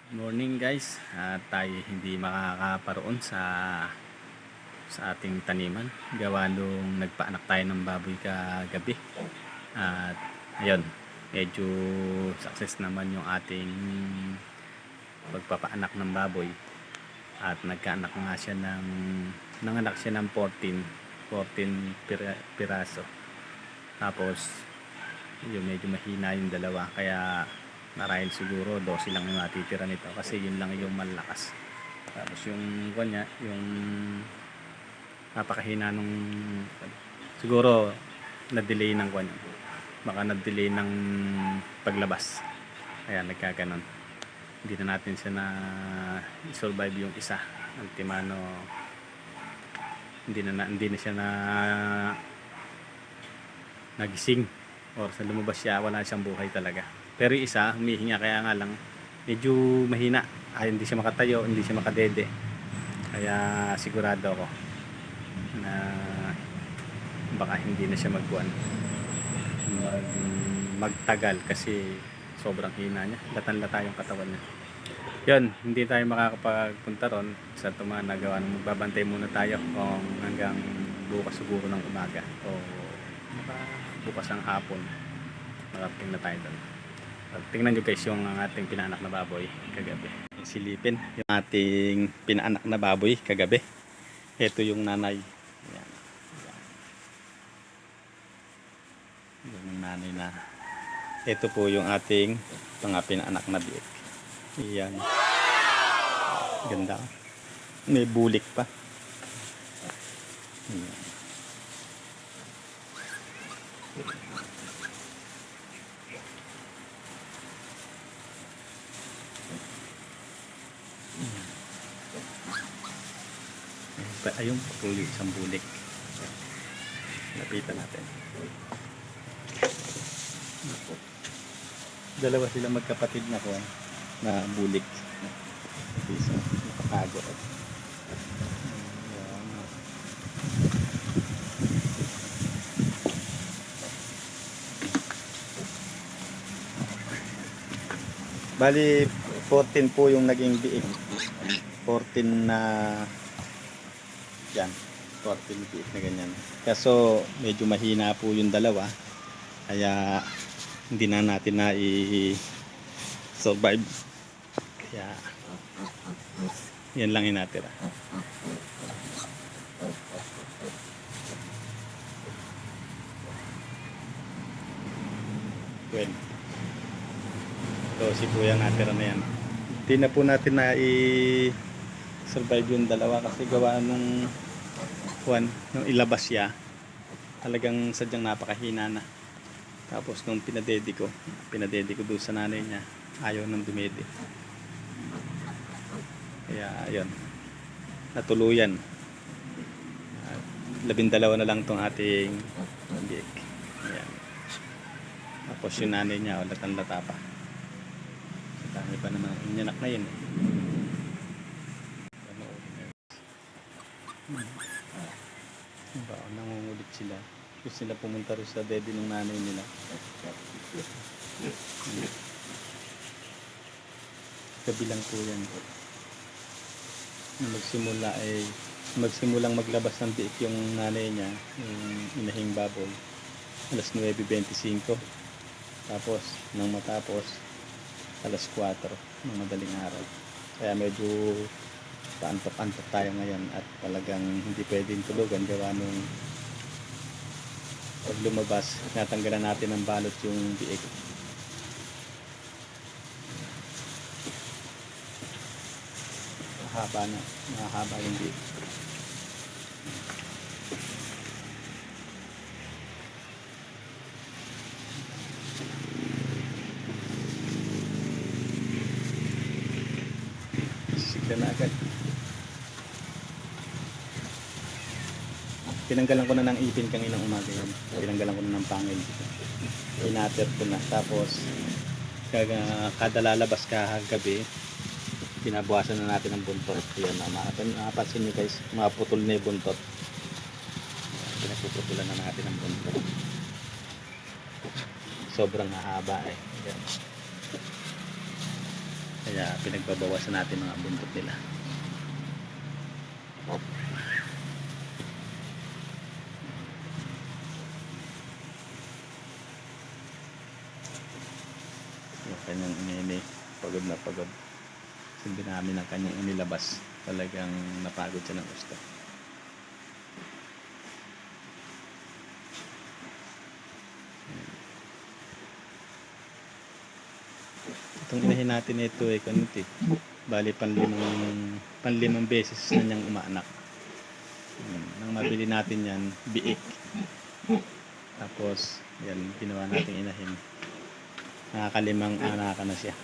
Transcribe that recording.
Morning guys, tayo hindi makakaparoon sa ating taniman gawa nung nagpaanak tayo ng baboy kagabi. At ayun, medyo success naman yung ating pagpapaanak ng baboy at nagkaanak nga siya nanganak siya ng 14 piraso. Tapos yun, medyo mahina yung dalawa, kaya marahil siguro 12 lang yung natitira nito kasi yun lang yung malakas. Tapos yung kanya, yung napakahina nung siguro na-delay ng kanya, baka na-delay ng paglabas, kaya nagkaganon. Hindi na natin siya na survive yung isa. Ultimano, hindi na siya na nagising, or sa lumabas siya wala siyang buhay talaga. Pero yung isa humihinga, kaya nga lang medyo mahina, hindi siya makatayo, hindi siya makadede. Kaya sigurado ako na baka hindi na siya magtagal kasi sobrang hina niya, latan-lata yung katawan niya. Yun, hindi tayo makakapagpunta ron sa Tumana gawa ng magbabantay muna tayo kung hanggang bukas siguro ng umaga o bukas ang hapon makarating na tayo doon. Tingnan nyo guys yung ating pinaanak na baboy kagabi. Silipin yung ating pinaanak na baboy kagabi. Ito yung nanay. Ayan. Yung nanay na. Ito po yung ating mga pinaanak na biik. Ayan. Ganda. May bulik pa. Ayan. Ayun po yung isang bulik. Lapitan natin. Dalawa sila magkapatid na ko na bulik. Isa nakatago. Bali 14 po yung naging biik. 14 na yan, 14 biik na ganyan. Kaso medyo mahina po yung dalawa, kaya hindi na natin na i-survive. Kaya yan lang yung natira. Well, so si po yung natira na yan. Hindi na po natin na i-survive yung dalawa kasi gawa nung ilabas siya, talagang sadyang napakahina na. Tapos nung pinadedi ko doon sa nanay niya, ayaw nang dumedi. Kaya ayun, natuluyan. 12 na lang tong ating biik. Ayan. Tapos yung nanay niya, latan-lata pa. Dami pa naman inyanak na yun. Nangungulit sila. Gusto sila pumunta rin sa daddy ng nanay nila. Gabi lang po yan. Magsimulang maglabas ng biik yung nanay niya, yung inahing baboy, alas 9:25. Tapos nang matapos alas 4 ng madaling araw. Kaya medyo paantok-antok tayo ngayon at talagang hindi pwedeng tulugan gawa nung pag lumabas, natanggalan natin ng balot yung biik. Mahaba yung biik. Sigla na agad. Tinanggalan ko na ng ipin kaninang umaga yun. Tinanggalan ko na ng pangil dito. Inater ko na. Tapos kada lalabas kagabi, binabawasan na natin ng buntot. Yan na, mapapansin nyo guys, maputol na yung buntot. Pinapuputulan na natin ng buntot. Sobrang haba eh. Yan. Kaya pinagbabawasan natin mga buntot nila. Yung kanyang inini, pagod na pagod. Sindi namin ang kanyang inilabas. Talagang napagod siya ng gusto. Itong inahin natin ito ay kaniti. Bali panlimang beses na niyang umaanak. Nang mabili natin yan, biik. Tapos, yan, ginawa natin inahin. Nakakalimang anakan na siya.